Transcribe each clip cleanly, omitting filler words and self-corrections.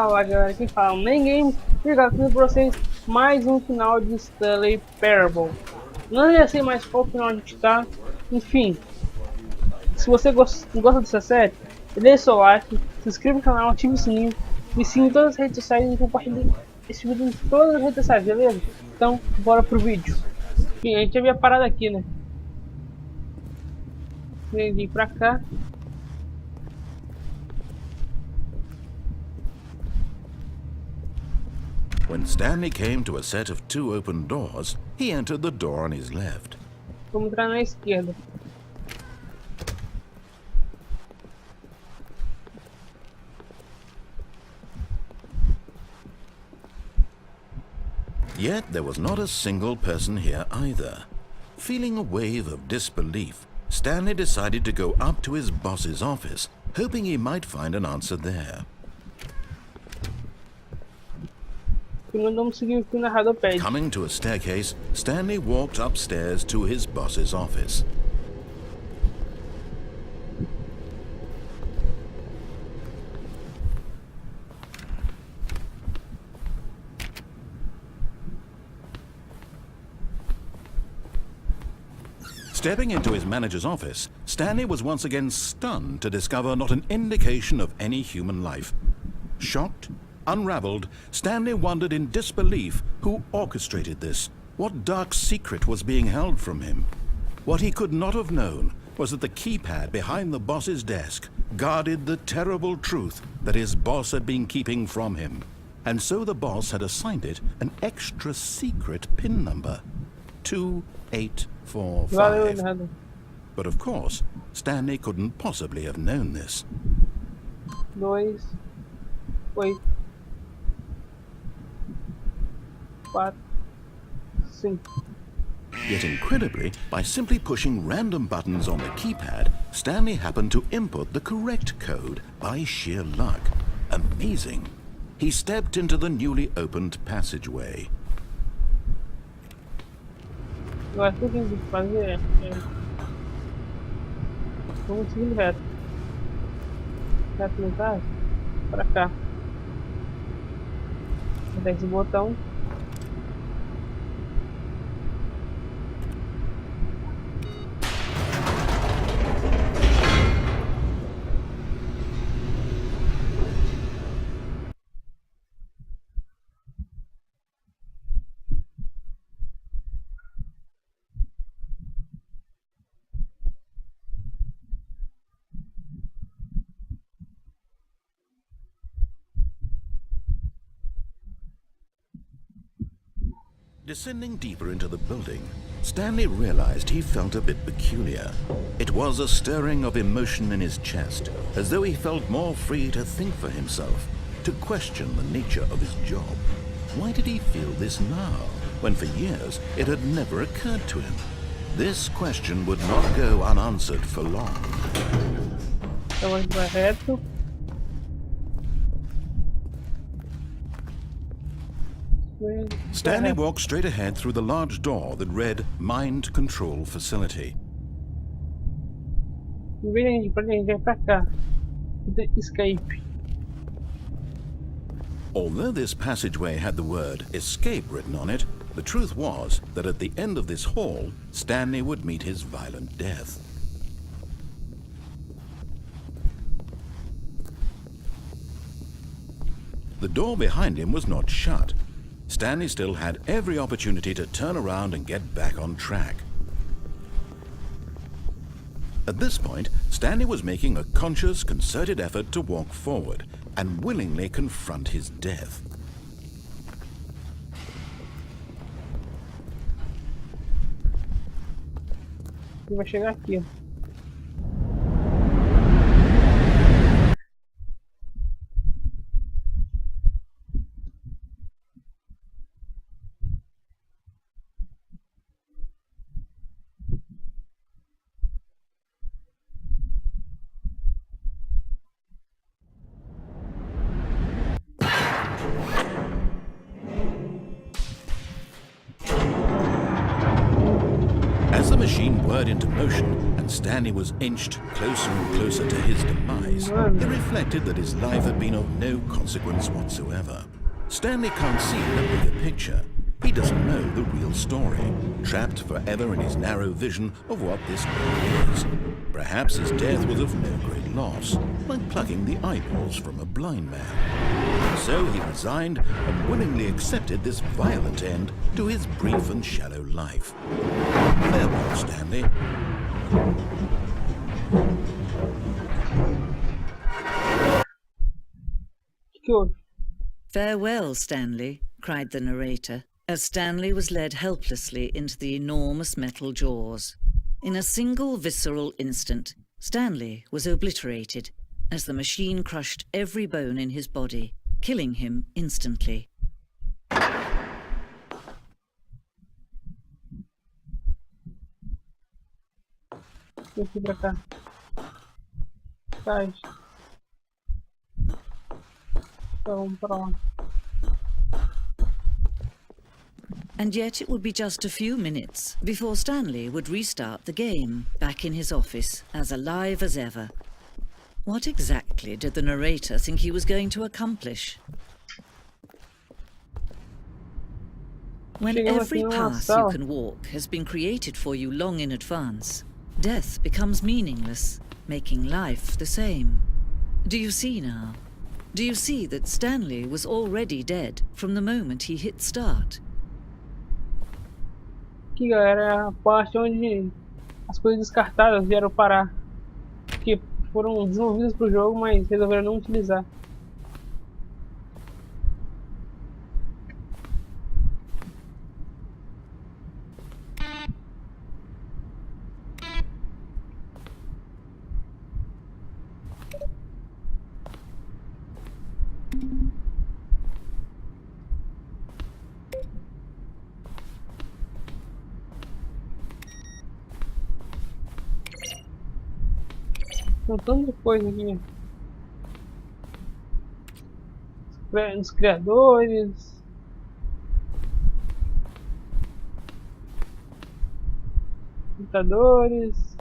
Fala galera, quem fala NemGames, obrigado por vocês mais um final de Stanley Parable. Não ia ser mais qual final a gente tá. Enfim, se você gosta dessa série, deixe seu like, se inscreva no canal, ative o sininho, me siga em todas as redes sociais e compartilhe esse vídeo em todas as redes sociais, beleza? Então, bora pro vídeo. Enfim, a gente havia parado aqui, né? Vem pra cá. When Stanley came to a set of two open doors, he entered the door on his left. Vamos entrar na esquerda. Yet there was not a single person here either. Feeling a wave of disbelief, Stanley decided to go up to his boss's office, hoping he might find an answer there. Coming to a staircase, Stanley walked upstairs to his boss's office. Stepping into his manager's office, Stanley was once again stunned to discover not an indication of any human life. Shocked, unraveled, Stanley wondered in disbelief who orchestrated this. What dark secret was being held from him? What he could not have known was that the keypad behind the boss's desk guarded the terrible truth that his boss had been keeping from him. And so the boss had assigned it an extra secret PIN number. 2845. But of course, Stanley couldn't possibly have known this. 2, 8, 4, 5. Yet incredibly, by simply pushing random buttons on the keypad, Stanley happened to input the correct code by sheer luck. Amazing. He stepped into the newly opened passageway. Agora tudo que a gente tem que fazer vamos seguindo reto. Reto no caso, pra cá. Aperta esse botão. Descending deeper into the building, Stanley realized he felt a bit peculiar. It was a stirring of emotion in his chest, as though he felt more free to think for himself, to question the nature of his job. Why did he feel this now, when for years it had never occurred to him? This question would not go unanswered for long. Então a gente vai reto. Stanley walked straight ahead through the large door that read Mind Control Facility. Em vez de a gente ir pra gente vai pra cá. Escape. Although this passageway had the word escape written on it, the truth was that at the end of this hall, Stanley would meet his violent death. The door behind him was not shut. Stanley still had every opportunity to turn around and get back on track. At this point, Stanley was making a conscious, concerted effort to walk forward and willingly confront his death. Ele vai chegar aqui, ó. machine whirred into motion and Stanley was inched closer and closer to his demise, it reflected that his life had been of no consequence whatsoever. Stanley can't see the bigger picture. He doesn't know the real story, trapped forever in his narrow vision of what this world is. Perhaps his death was of no great loss, like plucking the eyeballs from a blind man. So he resigned and willingly accepted this violent end to his brief and shallow life. Farewell, Stanley. Farewell, Stanley, cried the narrator, as Stanley was led helplessly into the enormous metal jaws. In a single visceral instant, Stanley was obliterated as the machine crushed every bone in his body, killing him instantly. Aqui pra cá. Tá. Vamos pra lá. And yet it would be just a few minutes before Stanley would restart the game, back in his office, as alive as ever. What exactly did the narrator think he was going to accomplish? When every path you can walk has been created for you long in advance, death becomes meaningless, making life the same. Do you see now? Do you see that Stanley was already dead from the moment he hit start? Aqui, galera, é a parte onde as coisas descartadas vieram parar, que foram desenvolvidas para o jogo, mas resolveram não utilizar. Tem um tanto de coisa aqui. Os criadores. Computadores.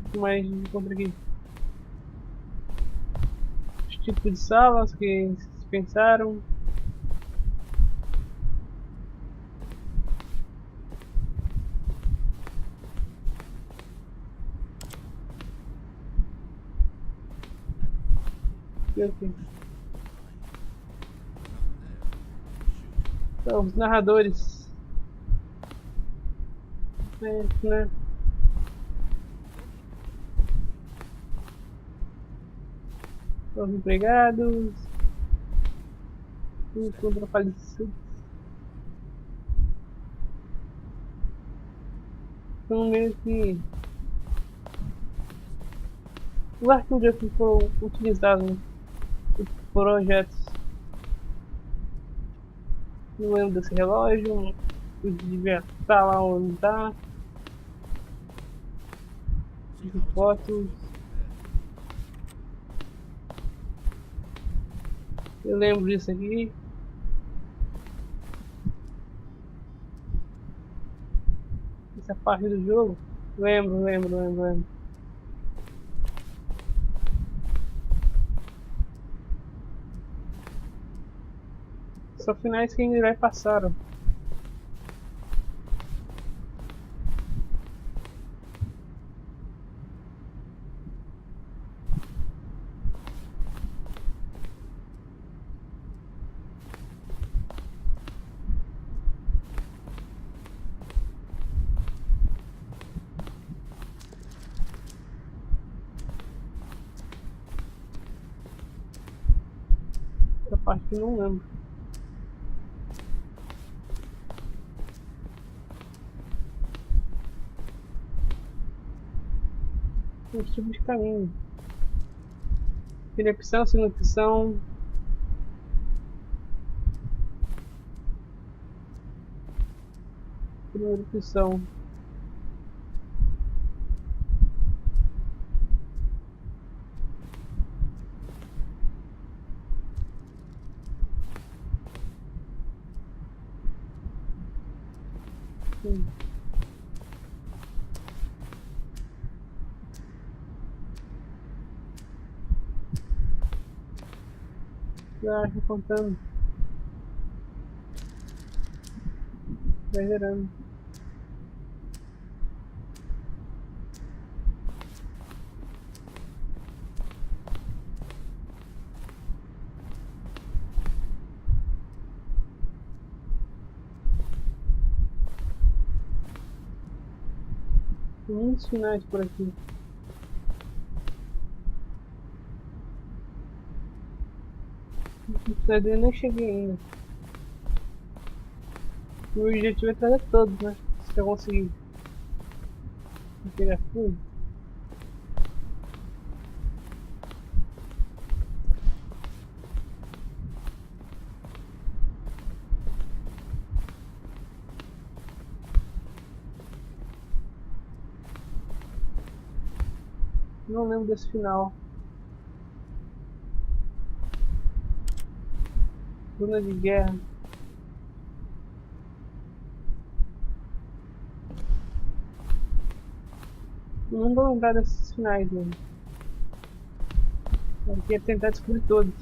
O que mais encontra aqui? Os tipos de salas que se pensaram. Aqui. Então, os narradores. Né? Os empregados. Os contrafalecidos. São meio que os arquivos que foram utilizados projetos. Não lembro desse relógio. Eu devia estar lá onde está. Fotos. Eu lembro disso aqui. Essa parte do jogo. Lembro. Só finais que ainda vai passaram. Essa parte eu não lembro. Os tipos de caminho. Primeira opção, segunda opção. Primeira opção. Já contando. Exagerando. Tem muitos finais por aqui. Eu nem cheguei ainda. O objetivo é trazer todos, né? Se eu conseguir. Aqui já fui. Não lembro desse final. Zona de guerra. Não vou lembrar desses finais mesmo. Eu queria tentar descobrir todos.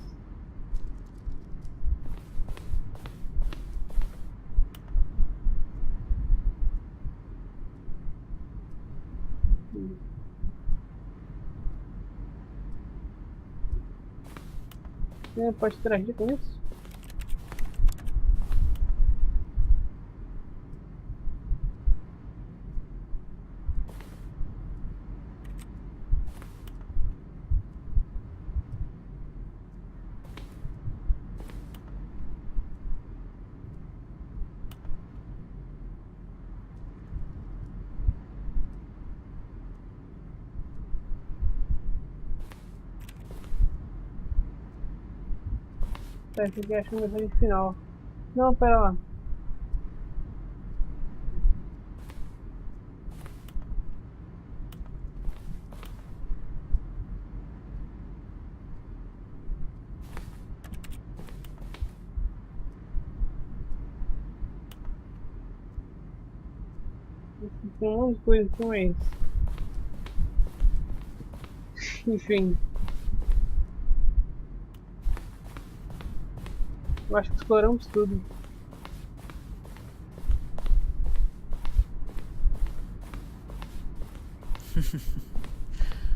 Pode interagir com isso? Tá, esse aqui acho que é a mensagem final. Não, pera lá. Tem um monte de coisa com isso. Enfim. Eu acho que exploramos tudo.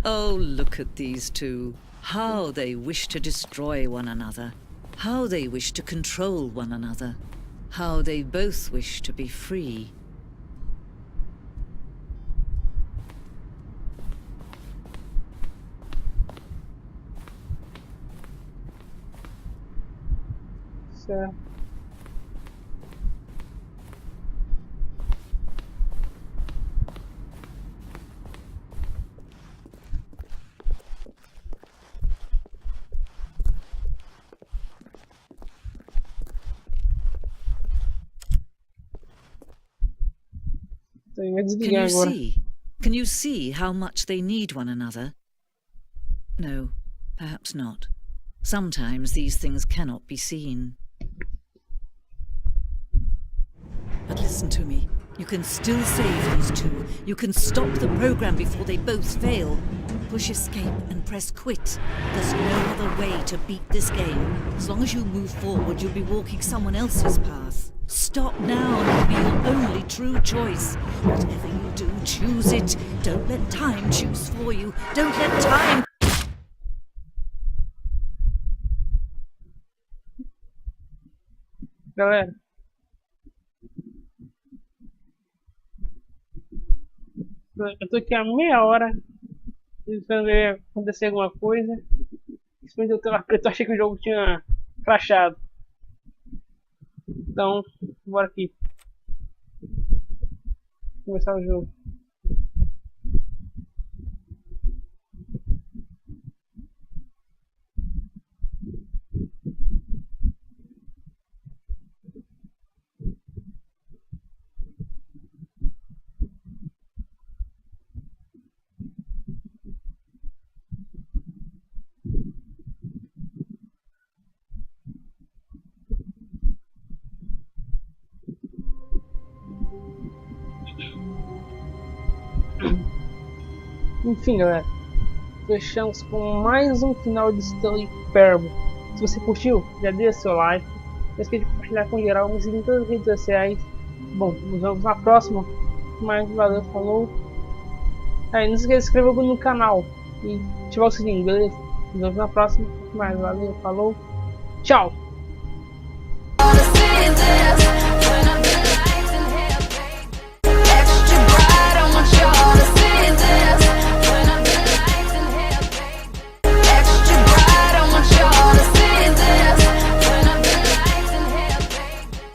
Oh, look at these two. How they wish to destroy one another. How they wish to control one another. How they both wish to be free. Certo. Can you see? Can you see how much they need one another? No, perhaps not. Sometimes these things cannot be seen. But listen to me. You can still save these two. You can stop the program before they both fail. Push escape and press quit. There's no other way to beat this game. As long as you move forward, you'll be walking someone else's path. Stop now and it'll be your only true choice. Whatever you do, choose it. Don't let time choose for you. Don't let time... Galera. Eu tô aqui há meia hora tentando ver acontecer alguma coisa. Simplesmente eu achei que o jogo tinha crashado. Então, bora aqui. Começar o jogo. Enfim, galera, fechamos com mais um final de Stanley Parable. Se você curtiu, já deixa seu like, não esqueça de compartilhar com geral, me seguir em todas as redes sociais. Bom, nos vemos na próxima. Mas valeu, falou. Não esqueça de se inscrever no canal e ativar o sininho, beleza? Nos vemos na próxima. Mas valeu, falou. Tchau!